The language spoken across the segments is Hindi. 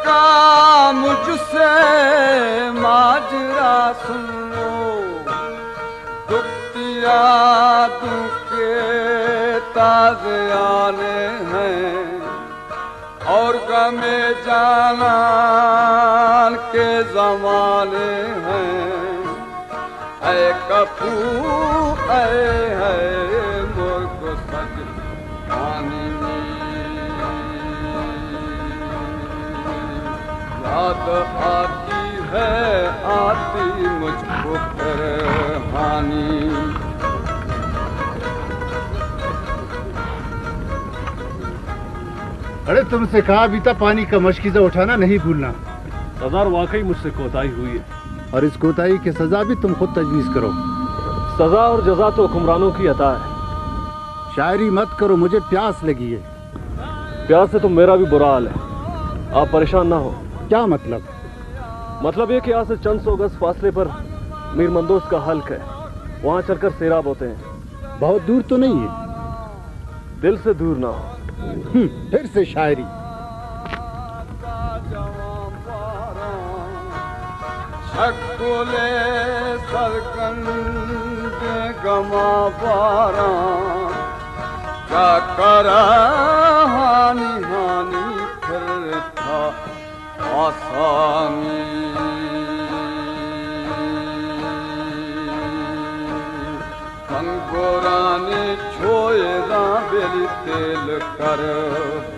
का मुझसे माजरा सुन लो, दुखतिया के ताज़े आने हैं और गमे जानान के ज़माने हैं। ऐ कपू ऐ है मुर्ग सज पानी याद आती है, आती मुझको फिर हानि। अरे तुमसे कहा बीता पानी का मशकीज़ा उठाना नहीं भूलना। सरदार वाकई मुझसे कोताही हुई है, और इस कोताही की सजा भी तुम खुद तजवीज़ करो। सजा और जजा तो हुक्मरानों की अता है। शायरी मत करो, मुझे प्यास लगी है। प्यास से तो मेरा भी बुरा हाल है, आप परेशान ना हो। क्या मतलब? मतलब ये कि यहाँ से चंद सौ गज फासले पर मीर मंदोस का हल्क है, वहाँ चलकर सैराब होते हैं। बहुत दूर तो नहीं है? दिल से दूर ना हो। फिर से शायरी। शक्ले सरकंदे गमा पारा, क्या करा हानि हानि फिर था आसानी। कंगोरानी छोएगा बेली तेल कर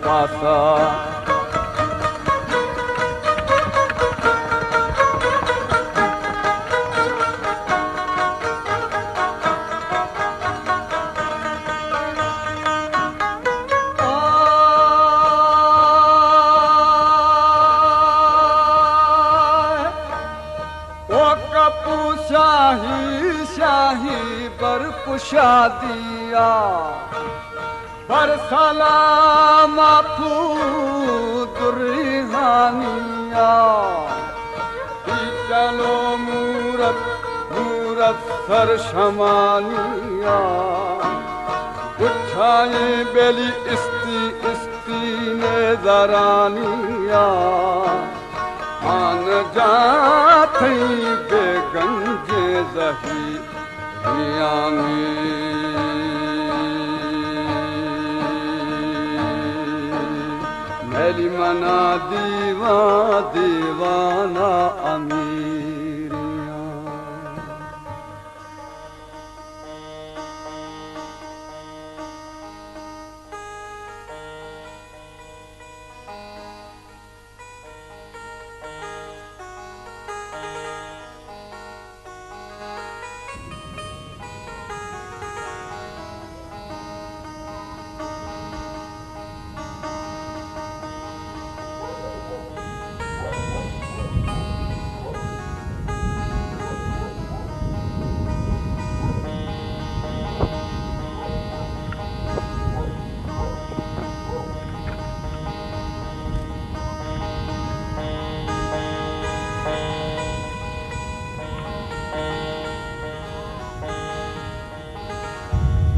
पासा। शाही बरकुशा दिया बरसाला माफू दुर्हानिया। चलो मूरत मूरत सर शमानिया, उठाए बेली इस्ती इस्ती ने जरानिया। आन जाते बेगंजे जही मेरी मना दीवा दीवाना अमीरिया।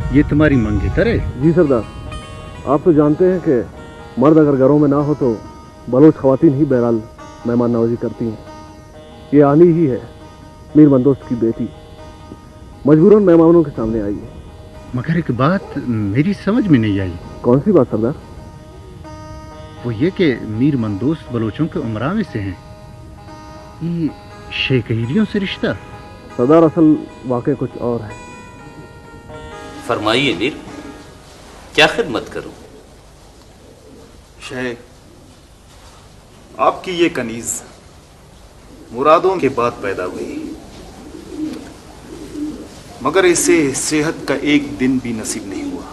ये तुम्हारी मंगेतर है? जी सरदार, आप तो जानते हैं कि मर्द अगर घरों में ना हो तो बलोच खवातीन ही बहरहाल मेहमान नवाजी करती हैं। ये आनी ही है, मीर मंदोस की बेटी मजबूरन मेहमानों के सामने आई है। मगर एक बात मेरी समझ में नहीं आई। कौन सी बात सरदार? वो ये कि मीर मंदोस बलोचों के उमरा में से हैं। ये शेखहिरियों से रिश्ता? सरदार असल वाकई कुछ और है। फरमाइए मीर, क्या खिदमत करूं? शेख, आपकी ये कनीज मुरादों के बाद पैदा हुई, मगर इसे सेहत का एक दिन भी नसीब नहीं हुआ।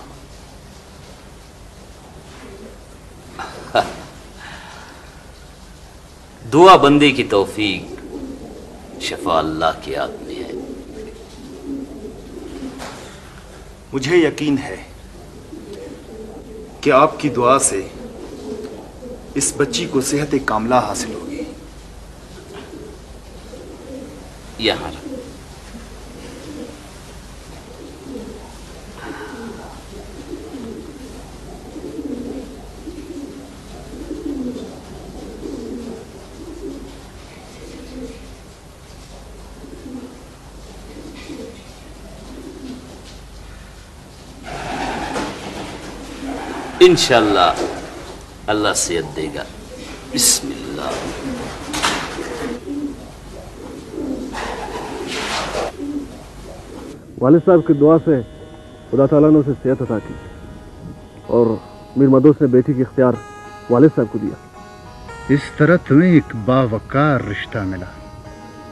दुआ बंदे की तौफीक शफा अल्लाह के हाथ में है। मुझे यकीन है कि आपकी दुआ से इस बच्ची को सेहत कामला हासिल होगी। यहाँ इंशाअल्लाह अल्लाह सेहत देगा। बिस्मिल्लाह। वालिद साहब की दुआ से खुदा ताला ने उसे सेहत अता की और मीर मदोस ने बेटी की इख्तियार वालिद साहब को दिया। इस तरह तुम्हें एक बावकार रिश्ता मिला।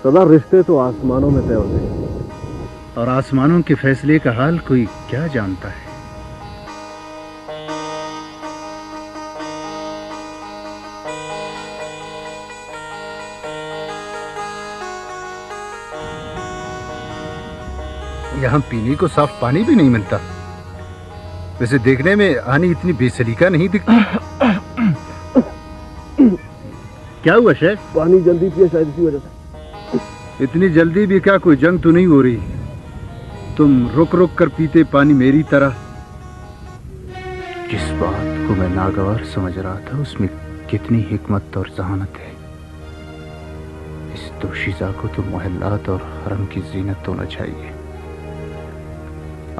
सदा रिश्ते तो आसमानों में तय होते हैं और आसमानों के फैसले का हाल कोई क्या जानता है। यहाँ पीने को साफ पानी भी नहीं मिलता। वैसे देखने में आनी इतनी बेसलीका नहीं दिखती। क्या हुआ शेख? पानी जल्दी पिए शायद इसी वजह से। इतनी जल्दी भी क्या, कोई जंग तो नहीं हो रही? तुम रुक रुक कर पीते पानी मेरी तरह। जिस बात को मैं नागवार समझ रहा था उसमें कितनी हिकमत और जहानत है। इस दोशीज़ा को तो मोहल्लात और हरम की जीनत होना चाहिए।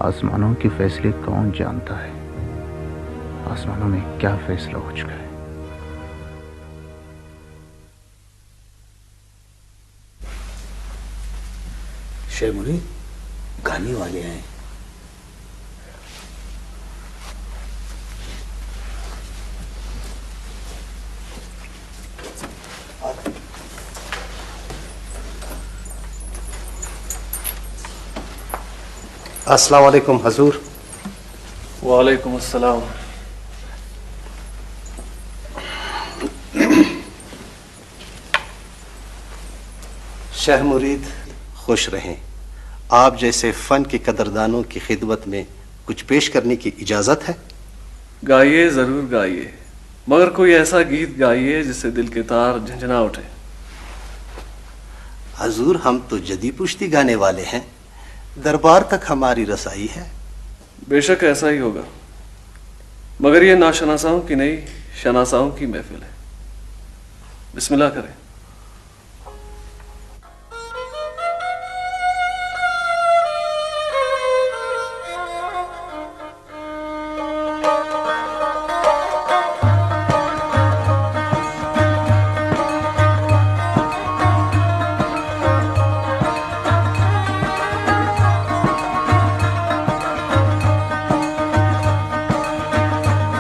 आसमानों के फैसले कौन जानता है? आसमानों में क्या फैसला हो चुका है? शेर मुरीद, गाने वाले हैं। अस्सलाम वालेकुम हजूर। वालेकुम अस्सलाम। शाह मुरीद खुश रहें। आप जैसे फन के कदरदानों की खिदमत में कुछ पेश करने की इजाजत है? गाइए, जरूर गाइए, मगर कोई ऐसा गीत गाइए जिससे दिल के तार झंझना उठे। हजूर, हम तो जदी पुश्ती गाने वाले हैं, दरबार तक हमारी रसाई है। बेशक ऐसा ही होगा, मगर यह नाशनासाओं की नहीं, शनासाओं की महफिल है। बिस्मिल्लाह करें।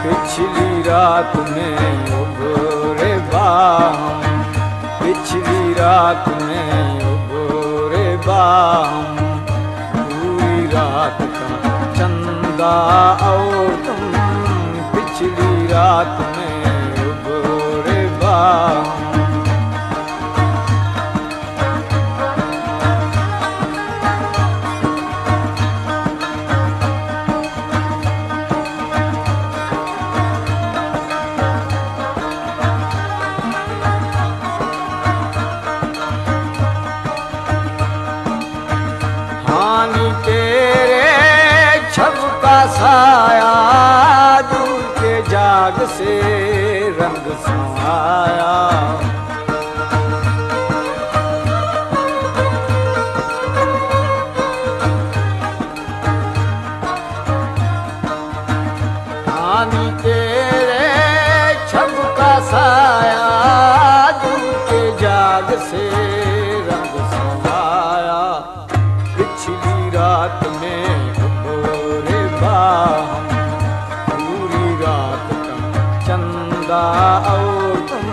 पिछली रात में उभरे बाम, पिछली रात में उभरे बाम, पूरी रात का चंदा और तुम, पिछली रात में उभरे बाम। साया दूर के जाग से रंग समाया, पानी तेरे छब का साया दूर के जाग से रंग समाया। पिछली रात में पूरी रात का चंदा और तुम,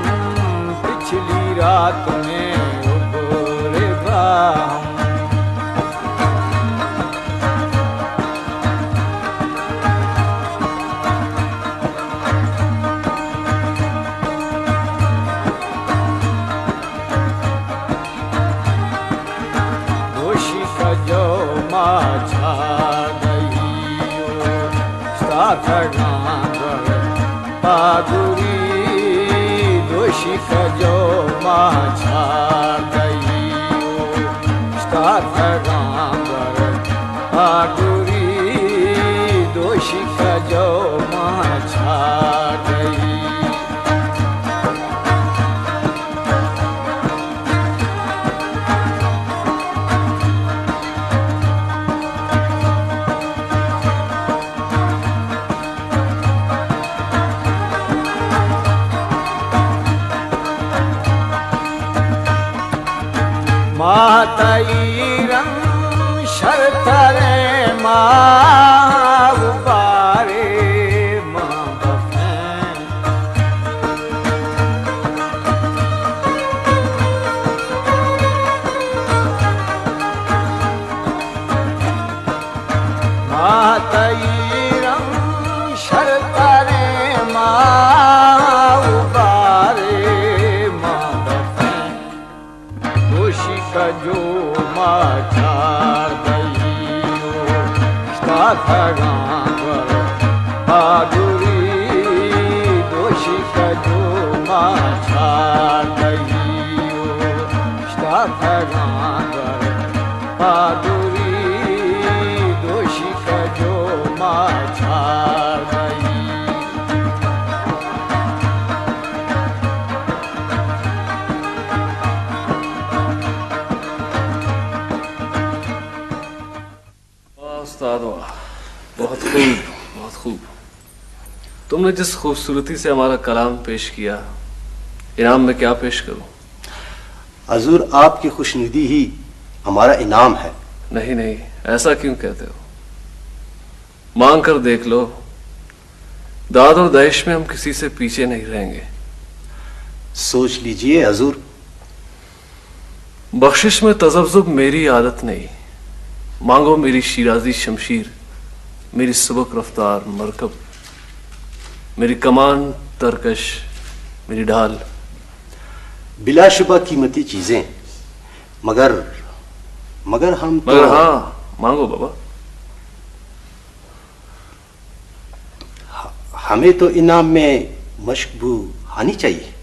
पिछली रात में उभरे बाम। दोषी का जो माझा पागुरी, दोषी का जो माझा गई पागुरी, दोषी का जो माझा गई। मातईरं शरतरे मारे मातईरं शरतरे मारे दोषी का जो माचार दईयो स्ताथगांगर पादुरी दोषी का जो माचार दईयो स्ताथगांगर पादुरी दोषी का जो माचार दई उस्ताद वाह, बहुत खूब, बहुत खूब। तुमने जिस खूबसूरती से हमारा कलाम पेश किया, इनाम में क्या पेश करूं? हजूर, आपकी खुशनुदी ही हमारा इनाम है। नहीं नहीं, ऐसा क्यों कहते हो? मांग कर देख लो, दाद और दहेश में हम किसी से पीछे नहीं रहेंगे। सोच लीजिए हजूर। बख्शिश में तजब्जुब मेरी आदत नहीं। मांगो मेरी शिराजी शमशीर, मेरी सबक रफ्तार मरकब, मेरी कमान तरकश, मेरी ढाल। बिलाशुबा कीमती चीजें, मगर हम मगर हाँ, मांगो बाबा। हमें तो इनाम में मशबू आनी चाहिए।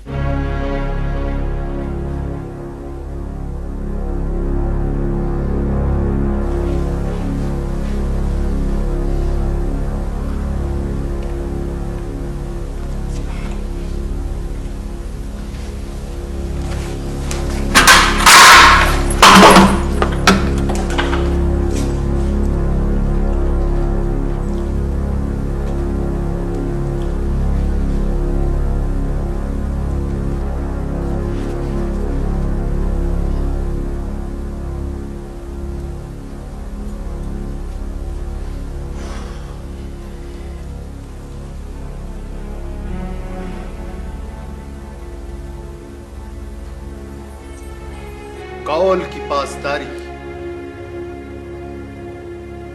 कौल की पासदारी,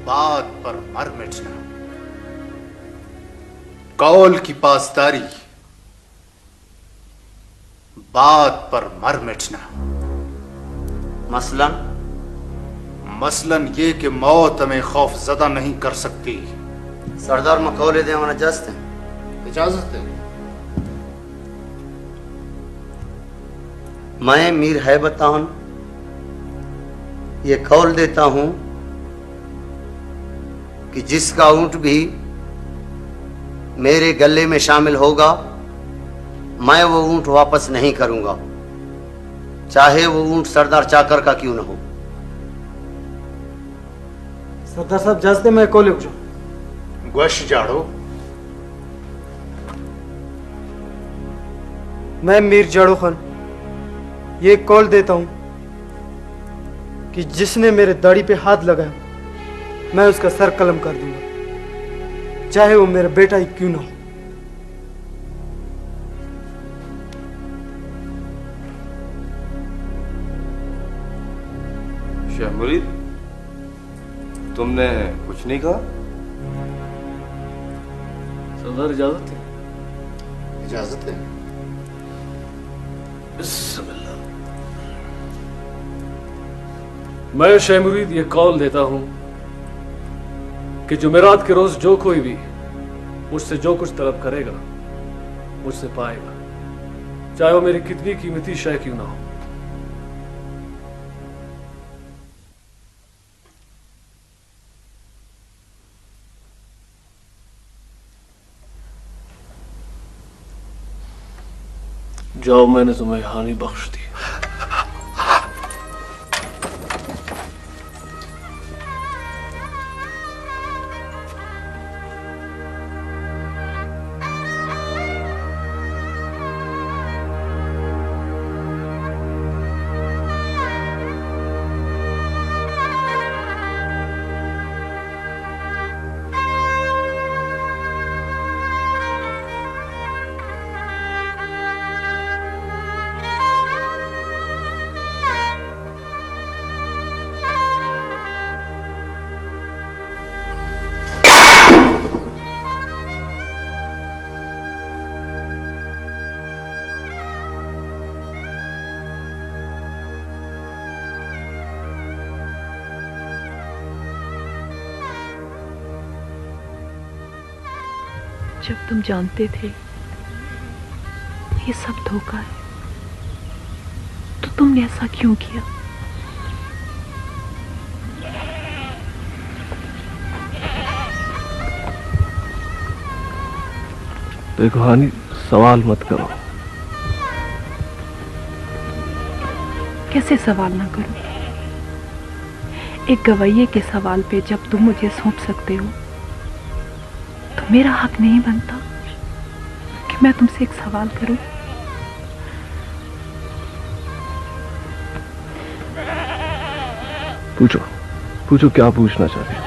बात पर मर मिटना। कौल की पासदारी, बात पर मर मिटना। मसलन ये कि मौत हमें खौफ ज़दा नहीं कर सकती। सरदार मकौले दे हमारा इजाजत है। इजाजत है। मैं मीर हैबतान ये कौल देता हूं कि जिसका ऊंट भी मेरे गले में शामिल होगा, मैं वो ऊंट वापस नहीं करूंगा, चाहे वो ऊंट सरदार चाकर का क्यों न हो। सरदार साहब इजाजत है, मैं कौले उठूं। गोश जाड़ो। मैं मीर जाड़ो खान ये कौल देता हूं कि जिसने मेरे दाढ़ी पे हाथ लगाया, मैं उसका सर कलम कर दूंगा, चाहे वो मेरा बेटा ही क्यों ना हो। शाह मुरीद, तुमने कुछ नहीं कहा? सरदार इजाजत है। इजाजत है। बिस्मिल्लाह। मैं शाह मुरीद ये कौल देता हूं कि जुमेरात के रोज जो कोई भी मुझसे जो कुछ तलब करेगा, मुझसे पाएगा, चाहे वो मेरी कितनी कीमती शय क्यों ना हो। जाओ, मैंने तुम्हें हानि बख्श दी। जब तुम जानते थे ये सब धोखा है तो तुमने ऐसा क्यों किया? देखो हानि, सवाल मत करो। कैसे सवाल ना करूं? एक गवैये के सवाल पे जब तुम मुझे सौंप सकते हो तो मेरा हक नहीं बनता कि मैं तुमसे एक सवाल करूं? पूछो, पूछो क्या पूछना चाहते हो?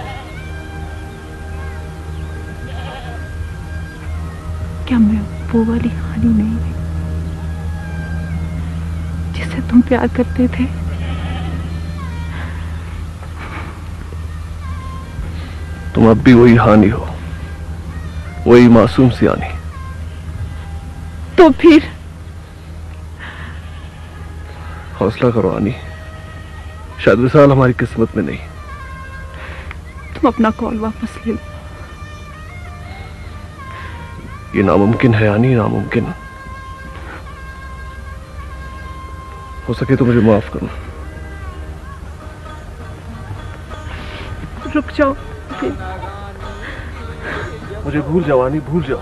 क्या मैं वो वाली हानि नहीं जिससे तुम प्यार करते थे? तुम अब भी वही हानि हो, वही मासूम सी हानि। तो फिर हौसला करो हानि, शायद विशाल हमारी किस्मत में नहीं। तुम अपना कॉल वापस ले लो। ये नामुमकिन है हानि, नामुमकिन। हो सके तो मुझे माफ करो। रुक जाओ, मुझे भूल जाओ हानि, भूल जाओ।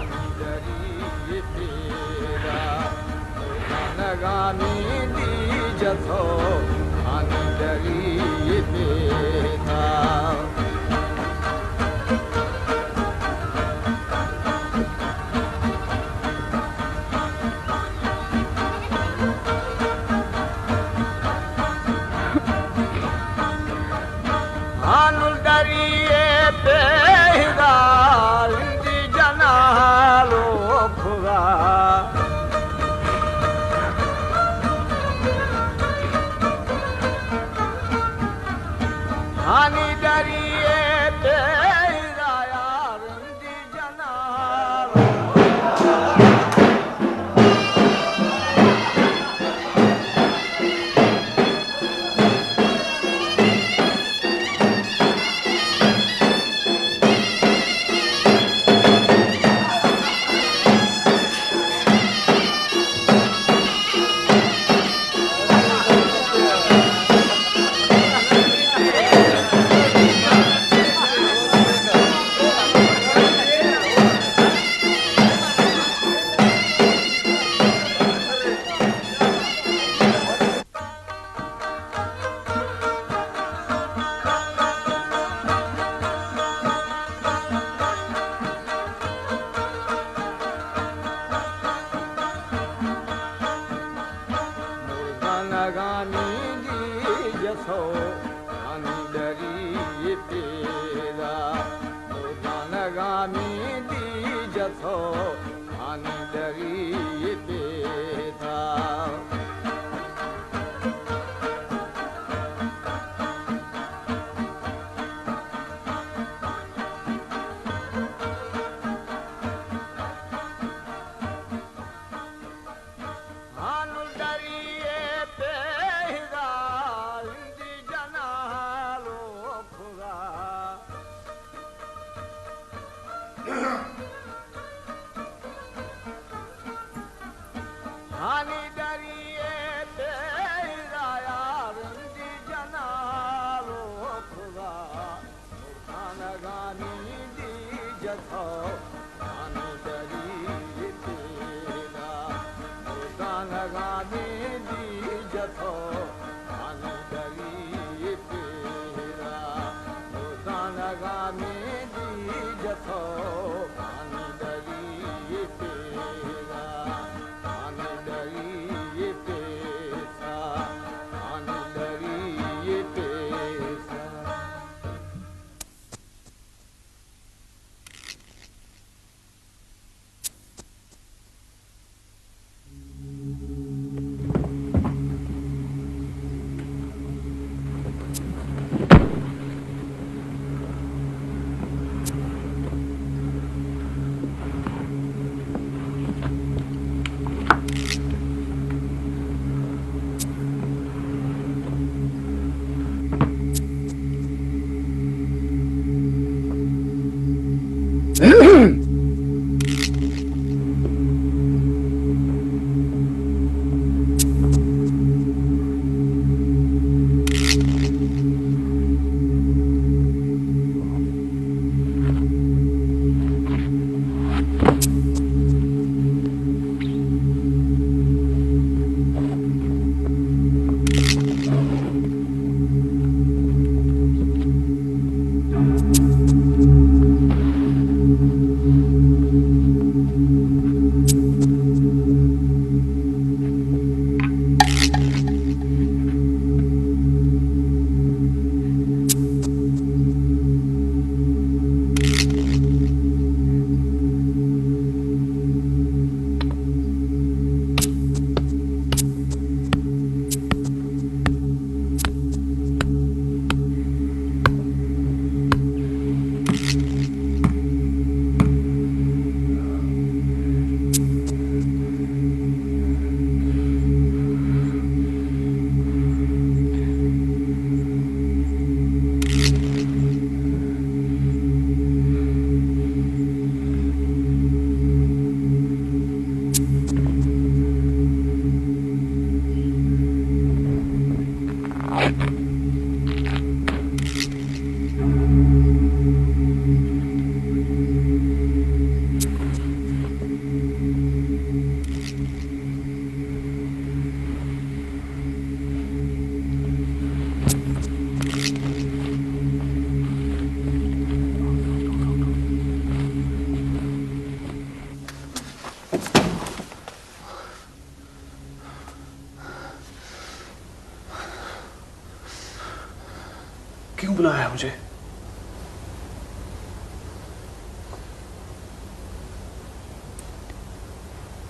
क्यों बुलाया मुझे?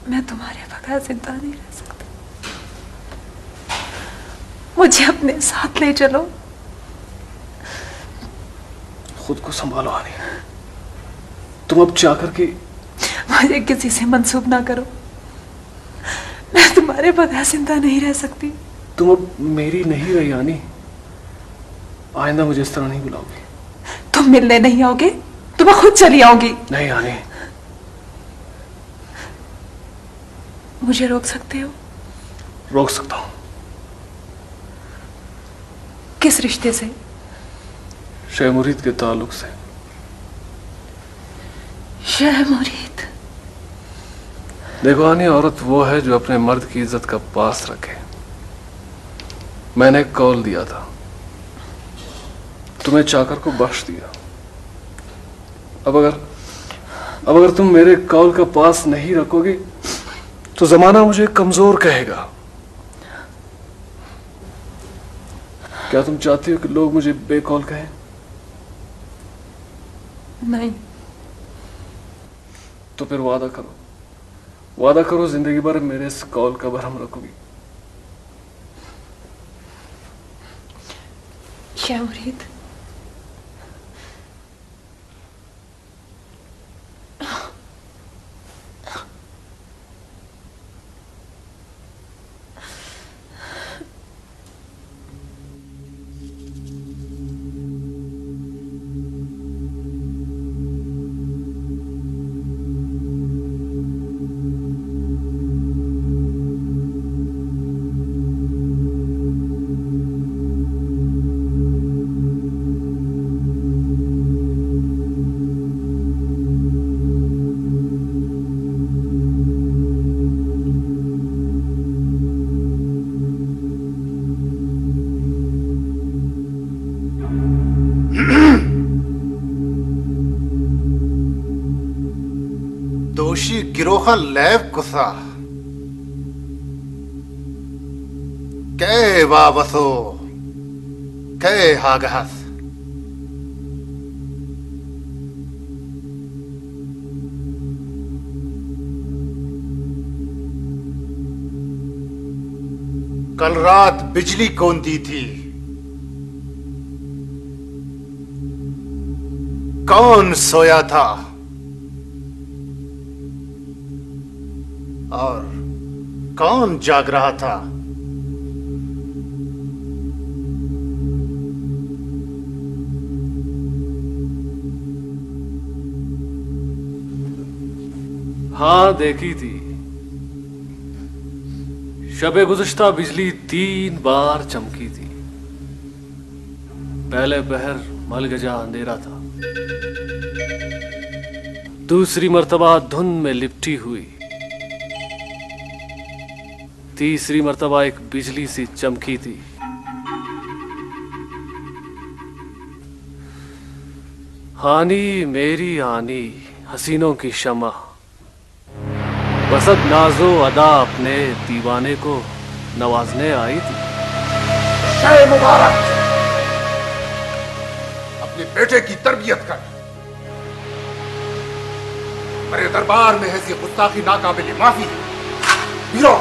मैं तुम्हारे बगैर जिंदा नहीं रह सकती। मुझे अपने साथ ले चलो। खुद को संभालो आनी। तुम अब चाकर की मुझे किसी से मंसूब ना करो। मैं तुम्हारे बगैर जिंदा नहीं रह सकती। तुम अब मेरी नहीं रही आनी। आइंदा मुझे इस तरह नहीं बुलाओगी। तुम मिलने नहीं आओगे तो मैं खुद चली आऊंगी। नहीं आनी। मुझे रोक सकते हो? रोक सकता हूं। किस रिश्ते से? शेह मुरीद के ताल्लुक से। शेह मुरीद? देखो आनी, औरत वो है जो अपने मर्द की इज्जत का पास रखे। मैंने एक कौल दिया था, तुम्हें चाकर को बख्श दिया। अब अगर तुम मेरे कौल का पास नहीं रखोगे तो जमाना मुझे कमजोर कहेगा। क्या तुम चाहती हो कि लोग मुझे बेकौल कहें? नहीं। तो फिर वादा करो जिंदगी भर मेरे इस कौल का भरम रखोगी। शेह मुरीद, दोषी गिरोह लैब कुसा कै वाबसो कै हागहस कल रात बिजली कौन दी थी? कौन सोया था? और कौन जाग रहा था? हाँ, देखी थी। शबे गुज़श्ता बिजली 3 बार चमकी थी। पहले पहर मलगजा अंधेरा था, दूसरी मर्तबा धुंध में लिपटी हुई, तीसरी मर्तबा एक बिजली सी चमकी थी। हानी मेरी आनी हसीनों की शमा, बसत नाजो अदा अपने दीवाने को नवाजने आई थी। शे मुबारक, अपने बेटे की तरबियत कर। मेरे दरबार में ऐसी गुस्ताखी नाकाबिल माफी है। हीरो,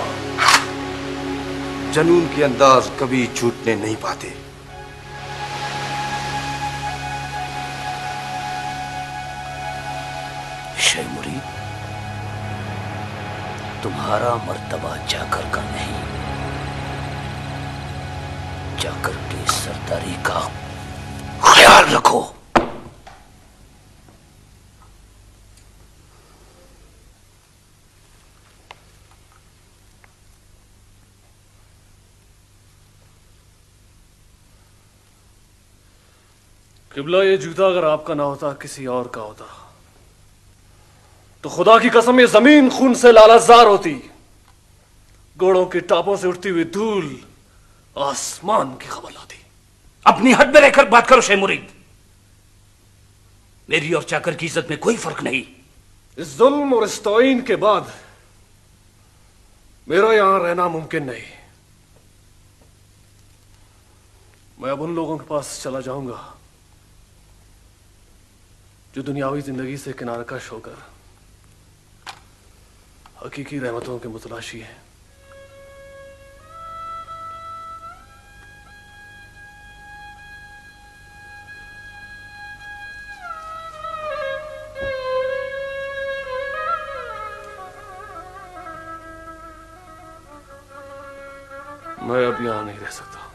जनून के अंदाज कभी छूटने नहीं पाते। शेह मुरीद, तुम्हारा मर्तबा जाकर का नहीं, जाकर की सरदारी का ख्याल रखो। किबला, ये जूता अगर आपका ना होता किसी और का होता तो खुदा की कसम ये जमीन खून से लालाजार होती। घोड़ों के टापों से उठती हुई धूल आसमान की खबर लाती। अपनी हद में रहकर बात करो शेह मुरीद। मेरी और चाकर की इज्जत में कोई फर्क नहीं। इस जुल्म और इस तौहीन के बाद मेरा यहां रहना मुमकिन नहीं। मैं अब उन लोगों के पास चला जाऊंगा जो दुनियावी जिंदगी से किनारा कश होकर हकीकी रहमतों के मुतलाशी हैं। मैं अब यहां नहीं रह सकता।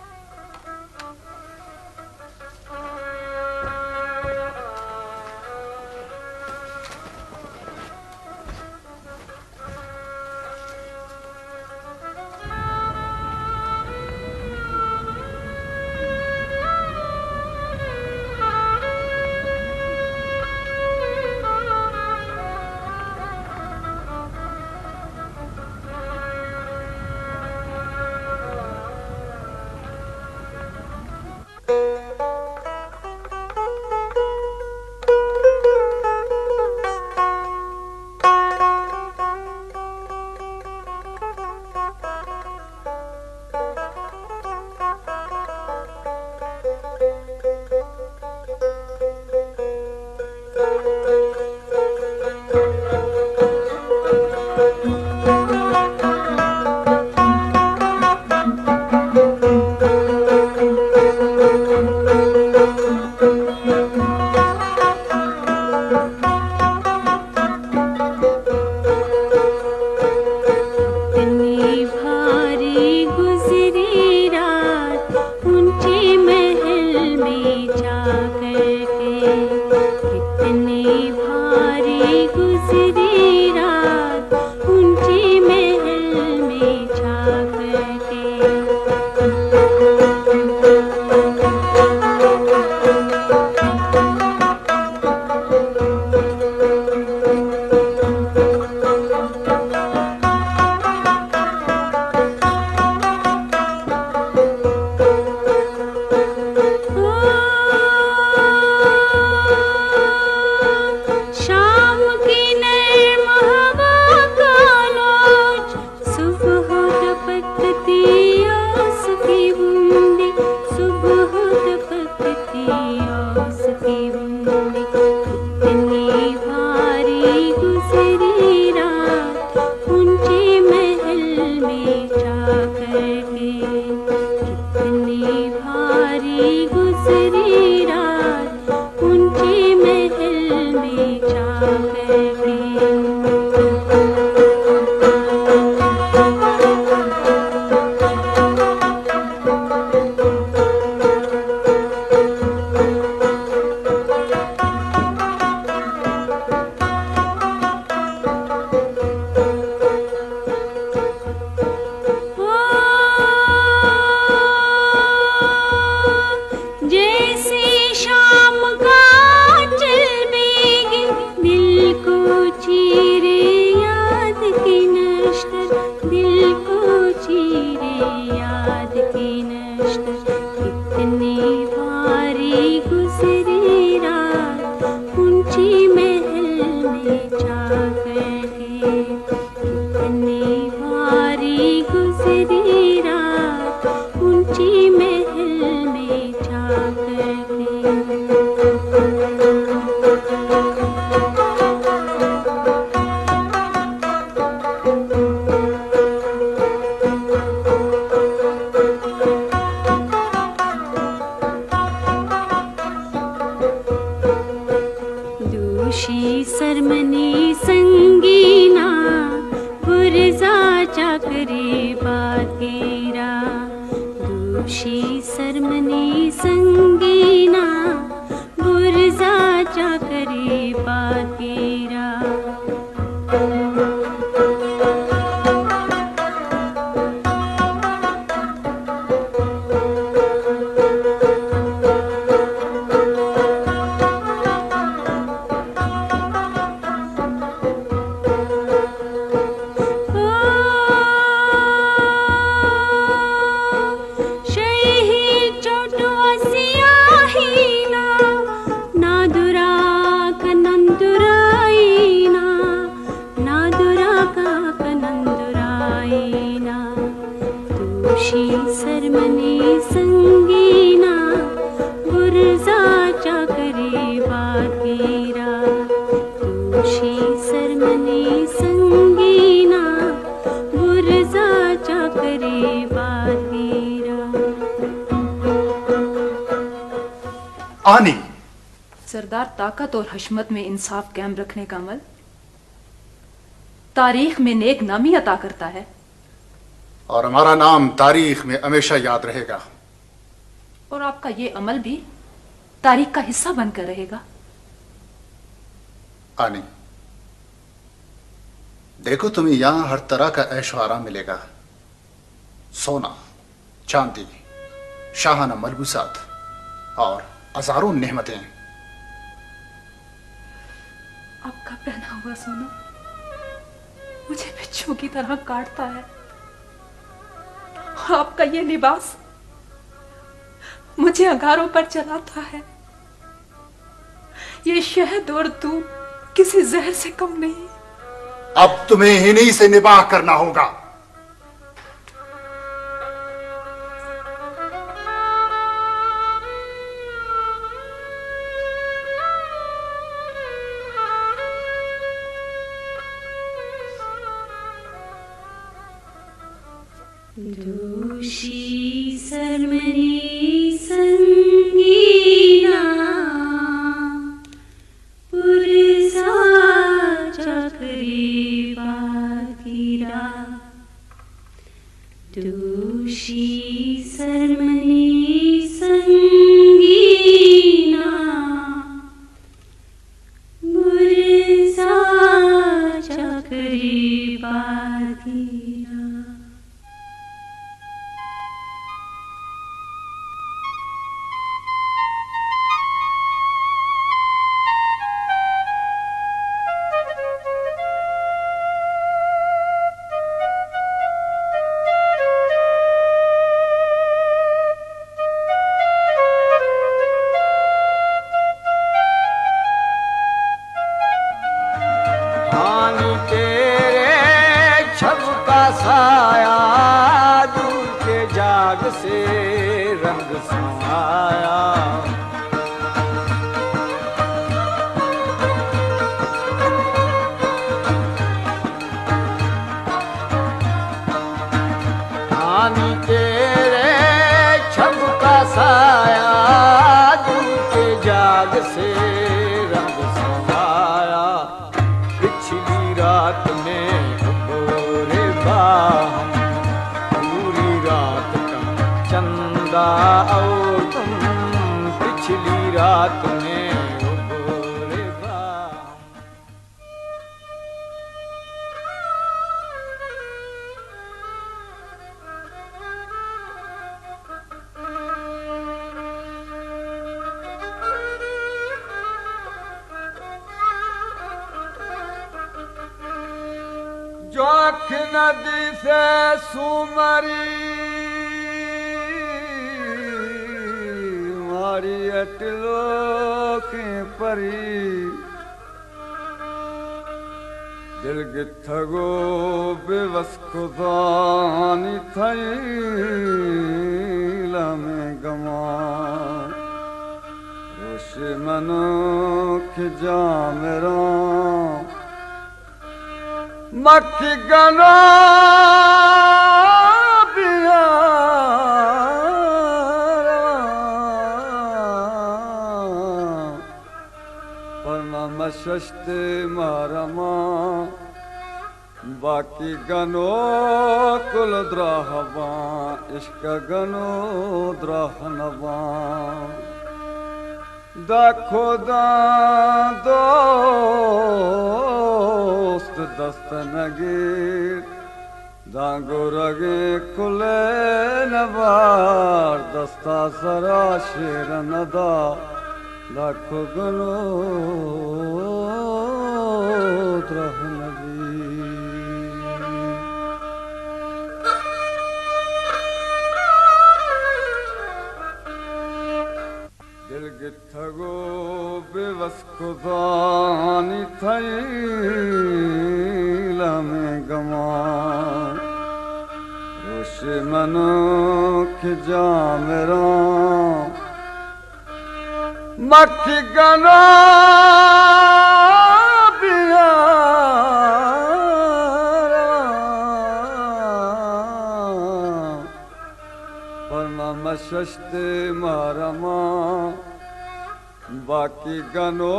सरमनी संगीना आनी सरदार, ताकत और हशमत में इंसाफ कायम रखने का अमल तारीख में नेक नामी अता करता है, और हमारा नाम तारीख में हमेशा याद रहेगा। और आपका ये अमल भी तारीख का हिस्सा बनकर रहेगा। आनी, देखो तुम्हें यहां हर तरह का ऐशो आराम मिलेगा। सोना, चांदी, शाहाना मलबूसात और हजारों नेमतें। आपका पहना हुआ सोना मुझे बिच्छू की तरह काटता है, और आपका ये लिबास मुझे अंगारों पर चलाता है। ये शहद और दूध किसी जहर से कम नहीं। अब तुम्हें इन्हीं से निबाह करना होगा। दोषी सरमनी संगीना पुरसा चकरी बातीरा। दोषी सरमनी संगीना पुरसा चकरी बातीरा। साया दूर के जाग से रंग समाया। आनी तेरे छब का साया दूर के जाग से रंग समाया। पिछली रात में पूरी रात का चंदा और तुम पिछली रात में उबरे जोख नदी से सुमरी मारी अटलो के परी। दिल गिथगो बेवस खुदानी थई लमे गमा। रोश मनो के जा मेरा मक्खी गनो मशस्ते मारमा बाकी गनो कुल द्राहवा इश्क गनो द्राहनवा। दाखो दा दोस्त दस्त नगीर दांगो रगे कुले नवार दस्ता सरा शेर नदा। लाखो गनो द्रह दिल गिथगो बेवस खुदानी थई लमे गमा। रोश मनो के जा मेरा मक्खी गनो परना मशस्ते मारमा बाकी गनो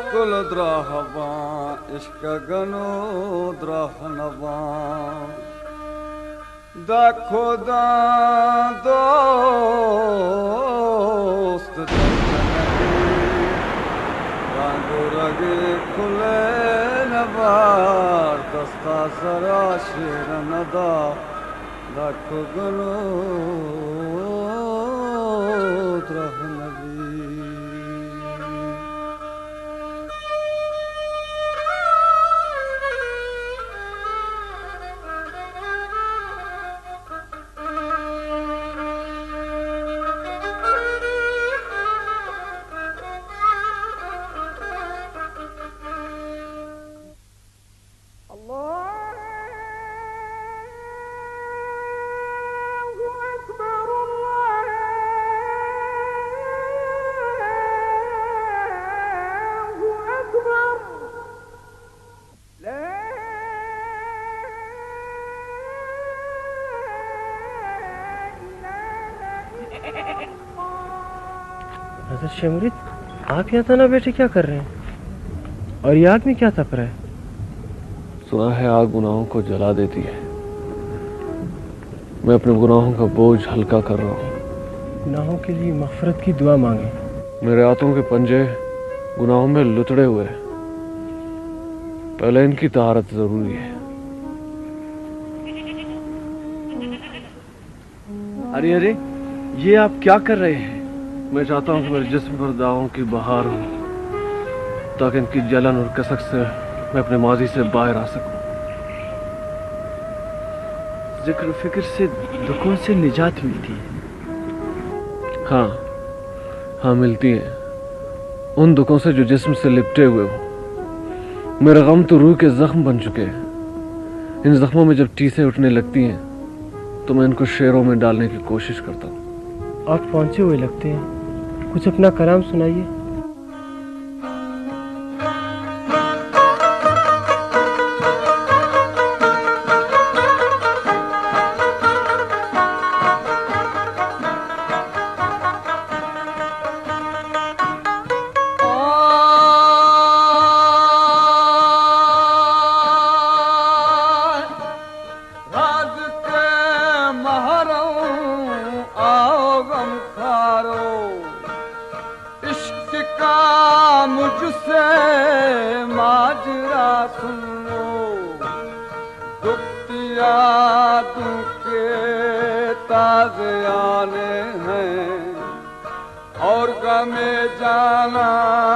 कुल द्राहबा इश्क गनो द्राहनबा दा खुदा दोस्त रंगो रगे खुले नबार दस्ता सरा शेर नदा दाखो गनो द्राहनबी हज़रत शमरीत, आप यहाँ तना बैठे क्या कर रहे हैं? और ये आग में क्या तप रहा है? सुना है आग गुनाहों को जला देती है। मैं अपने गुनाहों का बोझ हल्का कर रहा हूँ। गुनाहों के लिए मग़फ़िरत की दुआ मांगे। मेरे हाथों के पंजे गुनाहों में लुतड़े हुए हैं। पहले इनकी तहारत जरूरी है। अरे अरे, ये आप क्या कर रहे हैं? मैं चाहता हूँ कि मेरे जिस्म पर दागों की बहार हो, ताकि इनकी जलन और कसक से मैं अपने माजी से बाहर आ सकूं। जिक्र फिक्र से दुखों से निजात मिलती है। हाँ मिलती है। उन दुखों से जो जिस्म से लिपटे हुए हो। मेरा गम तो रूह के जख्म बन चुके हैं। इन जख्मों में जब टीसें उठने लगती हैं तो मैं इनको शेरों में डालने की कोशिश करता हूँ। आप पहुंचे हुए लगते हैं, कुछ अपना कलाम सुनाइए। मुझसे माजरा सुन लो, दुखतिया के ताज़े आने हैं और गमे जानान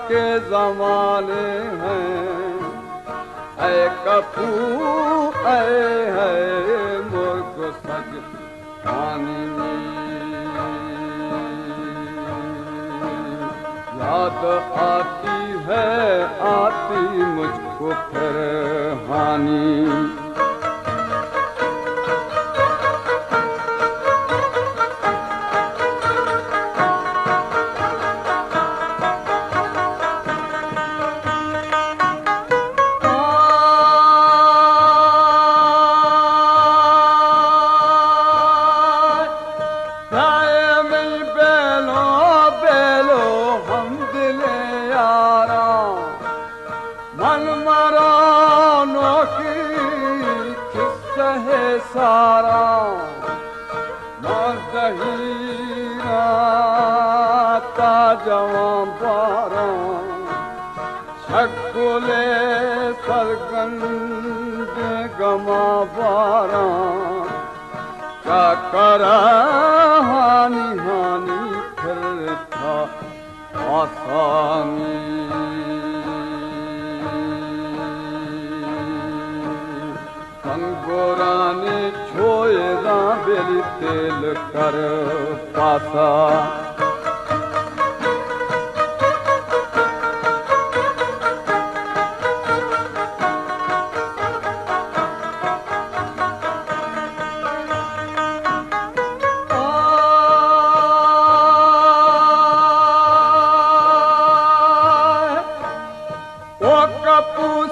के ज़माने हैं। ऐ कपू ऐ है मुर्ग सज पानी याद आती मुझको फिर हानि। सारा मज़हीरा ताजवां बारा शकुले सरगंज गमा बारा क्या करा हानि हानि फिर था आसानी। गोरानी छोएदा बेली तेल कर पासा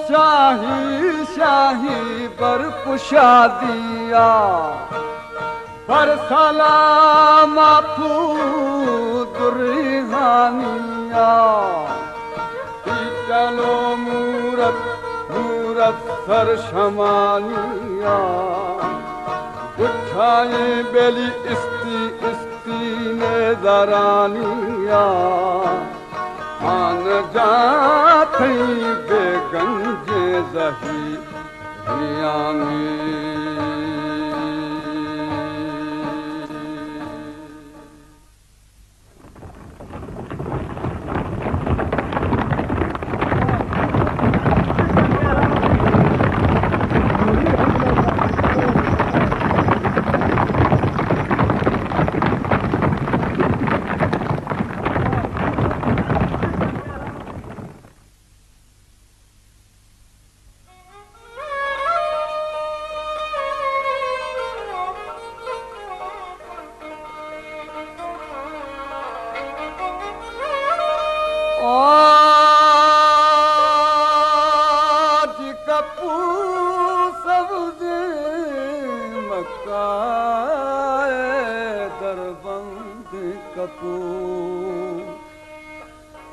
शाही शाही बर्फ शादिया पर सलाम आपू दुर्हानिया चलो मूरत मूरत सर शमानिया उठाए बेली इस्ती इस्ती ने दरानिया आन जाते बेगंजे जही हियानी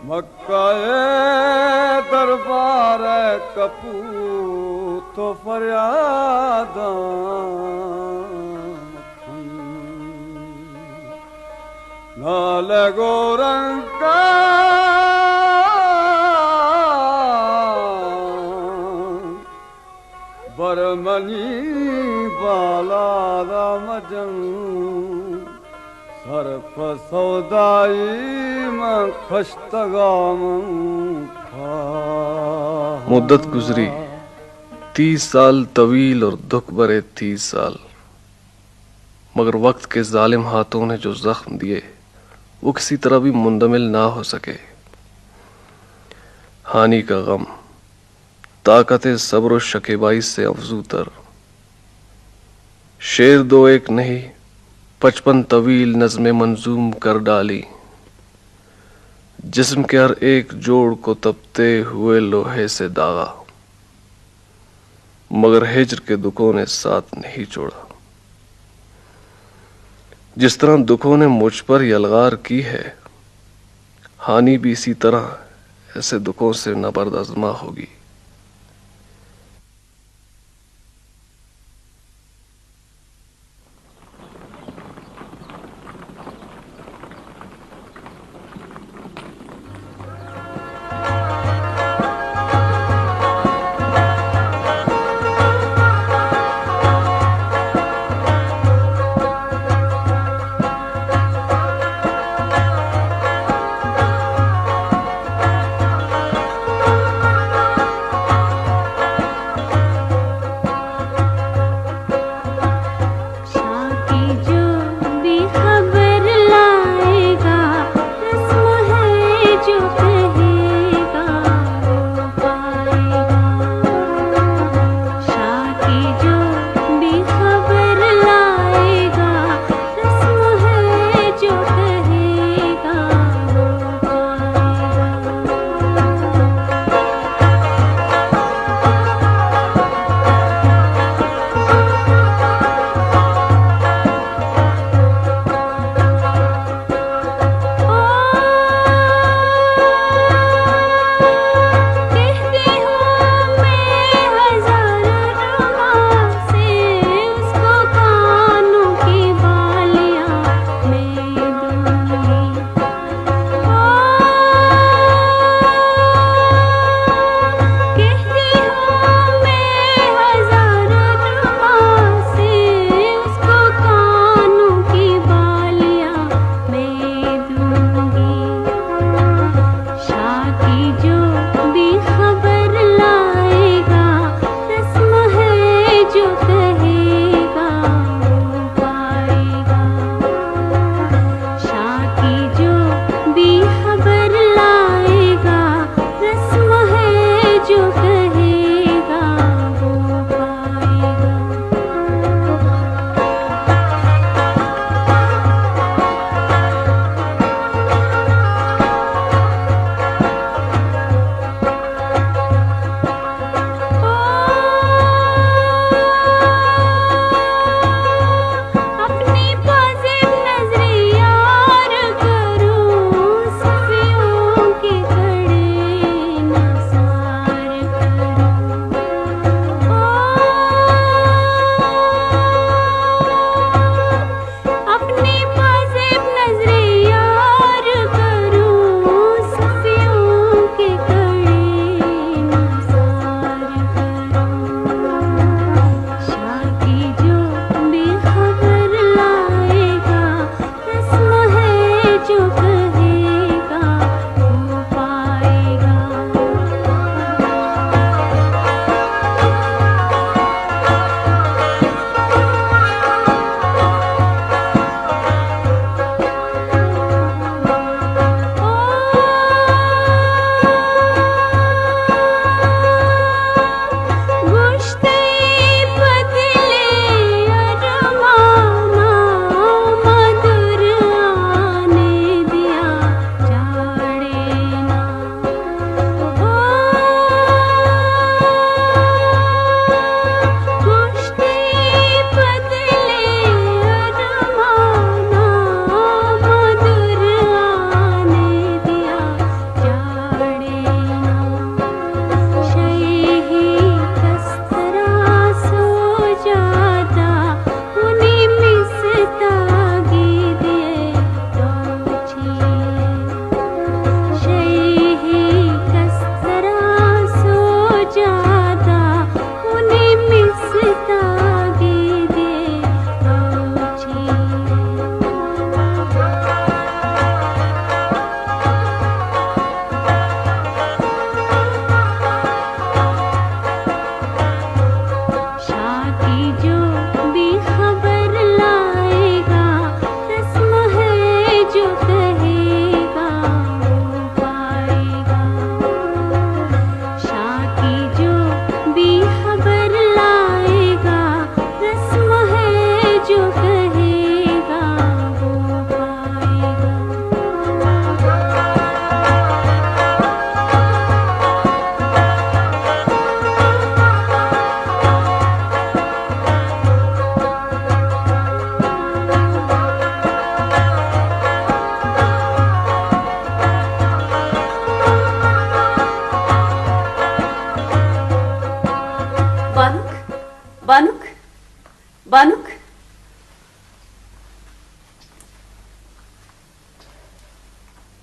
मक्काए दरबार कपू तो फरियाद नाल गोरंका बरमनी बाला मजन सरफ सौदाई में खश्तगाम मुद्दत गुजरी 30 साल तवील और दुख भरे 30 साल, मगर वक्त के जालिम हाथों ने जो जख्म दिए वो किसी तरह भी मुंदमिल ना हो सके। हानि का गम ताकत सब्र और शकीबाई से अफजूतर, शेर दो एक नहीं 55 तवील नज़्में मंजूम कर डाली, जिस्म के हर एक जोड़ को तपते हुए लोहे से दागा, मगर हिज्र के दुखों ने साथ नहीं छोड़ा। जिस तरह दुखों ने मुझ पर यलगार की है, हानि भी इसी तरह ऐसे दुखों से नबर्दाज़मा होगी।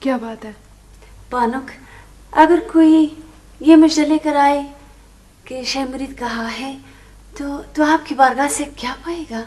क्या बात है? पानुक, अगर कोई ये मुझे लेकर आए कि शाह मुरीद कहाँ है तो आपकी बारगाह से क्या पाएगा?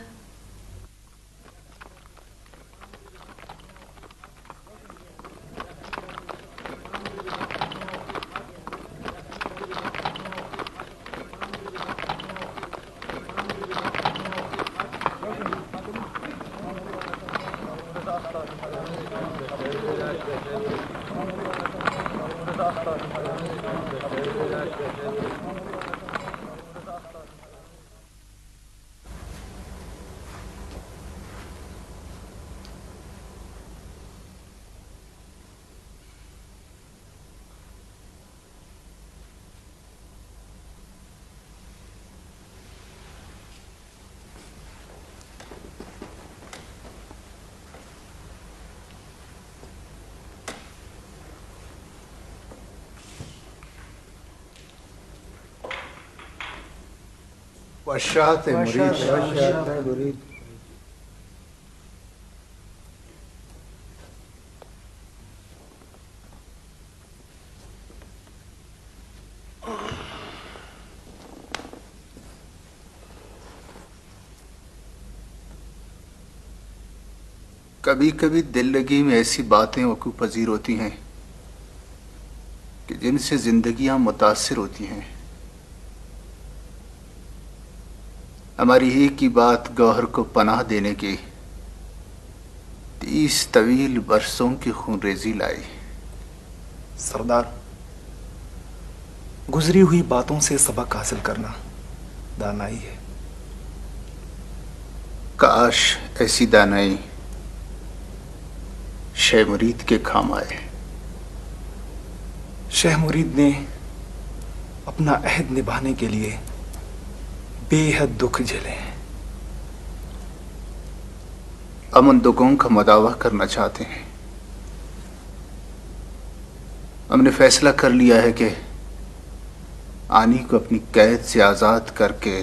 वशात मुरीद। कभी कभी दिल लगी में ऐसी बातें वकूफ़ पजीर होती हैं कि जिनसे जिंदगियां मुतासिर होती हैं। हमारी ही की बात गौहर को पनाह देने के 30 तवील बरसों की खूनरेजी लाई। सरदार, गुजरी हुई बातों से सबक हासिल करना दानाई है। काश ऐसी दानाई शाह मुरीद के काम आए। शाह मुरीद ने अपना अहद निभाने के लिए बेहद दुख झेले हैं। हम उन दुखों का मुदावा करना चाहते हैं। हमने फैसला कर लिया है कि आनी को अपनी कैद से आजाद करके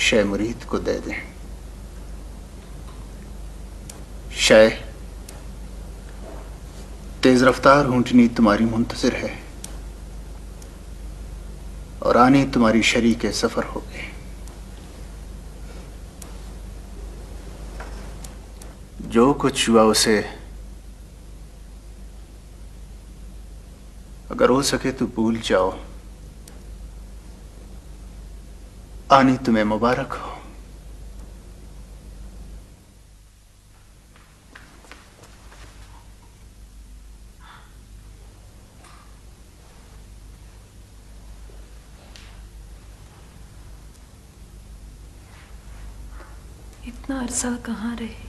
शाह मुरीद को दे दें। शाह, तेज रफ्तार ऊंटनी तुम्हारी मुंतजिर है और आनी तुम्हारी शरीक सफर होगी। जो कुछ हुआ उसे अगर हो सके तो भूल जाओ। आनी तुम्हें मुबारक हो। इतना अरसा कहाँ रहे?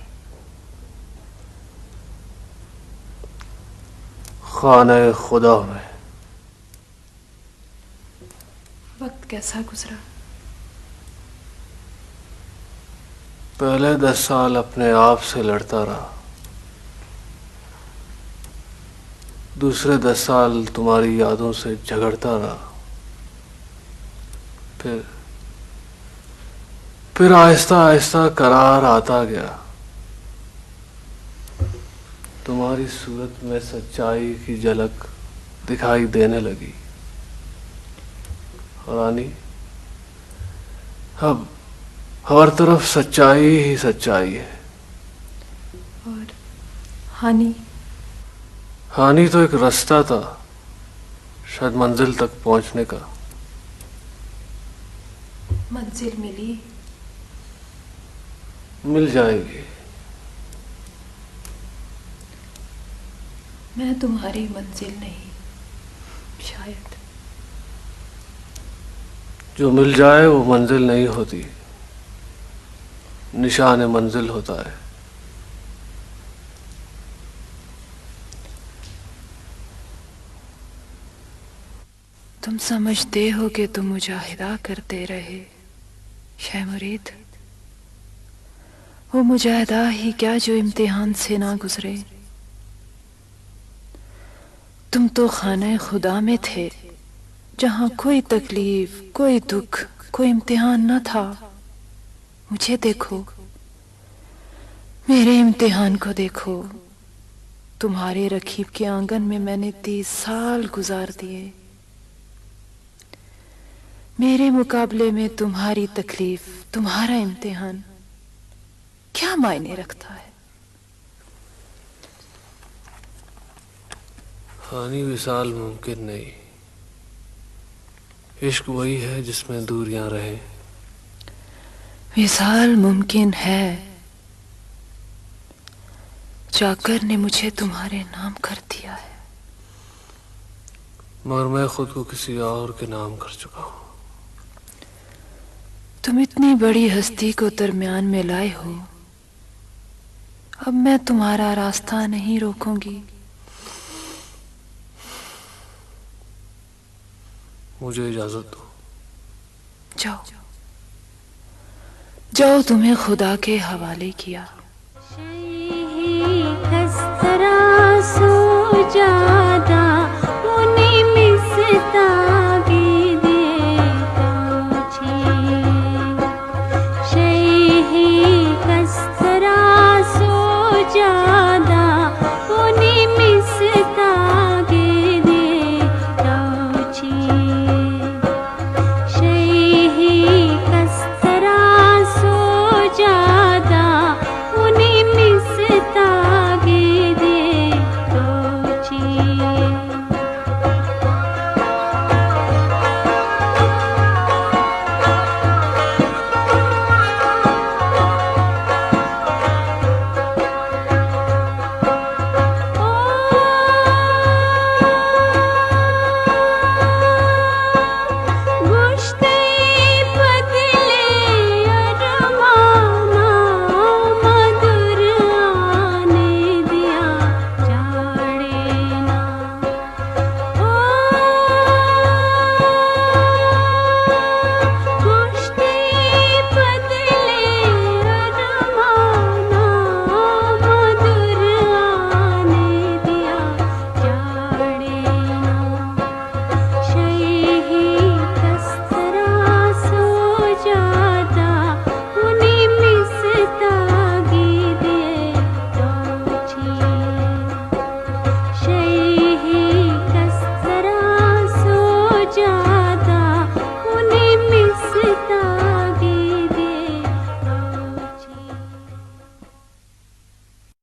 खाना खुदा में। वक्त कैसा गुजरा? पहले 10 साल अपने आप से लड़ता रहा, दूसरे 10 साल तुम्हारी यादों से झगड़ता रहा, फिर आहिस्ता आहिस्ता करार आता गया। तुम्हारी सूरत में सच्चाई की झलक दिखाई देने लगी। और आनी, अब हर तरफ सच्चाई ही सच्चाई है। और हानि? हानि तो एक रास्ता था शायद मंजिल तक पहुंचने का। मंजिल मिली? मिल जाएगी। मैं तुम्हारी मंजिल नहीं, शायद। जो मिल जाए वो मंजिल नहीं होती, निशान मंजिल होता है। तुम समझते हो कि तुम मुजाहिदा करते रहे शाह मुरीद। वो मुजाहिदा ही क्या जो इम्तिहान से ना गुजरे। तुम तो खाने खुदा में थे जहां कोई तकलीफ, कोई दुख, कोई इम्तिहान न था। मुझे देखो, मेरे इम्तिहान को देखो। तुम्हारे रकीब के आंगन में मैंने 30 साल गुजार दिए। मेरे मुकाबले में तुम्हारी तकलीफ, तुम्हारा इम्तिहान क्या मायने रखता है? हानि विसाल मुमकिन नहीं, इश्क वही है जिसमें दूरियां रहे। विसाल मुमकिन है, जाकर ने मुझे तुम्हारे नाम कर दिया है। मगर मैं खुद को किसी और के नाम कर चुका हूं। तुम इतनी बड़ी हस्ती को दरमियान में लाए हो, अब मैं तुम्हारा रास्ता नहीं रोकूंगी। मुझे इजाजत दो। जाओ जाओ, तुम्हें खुदा के हवाले किया। कस तरह सो जादा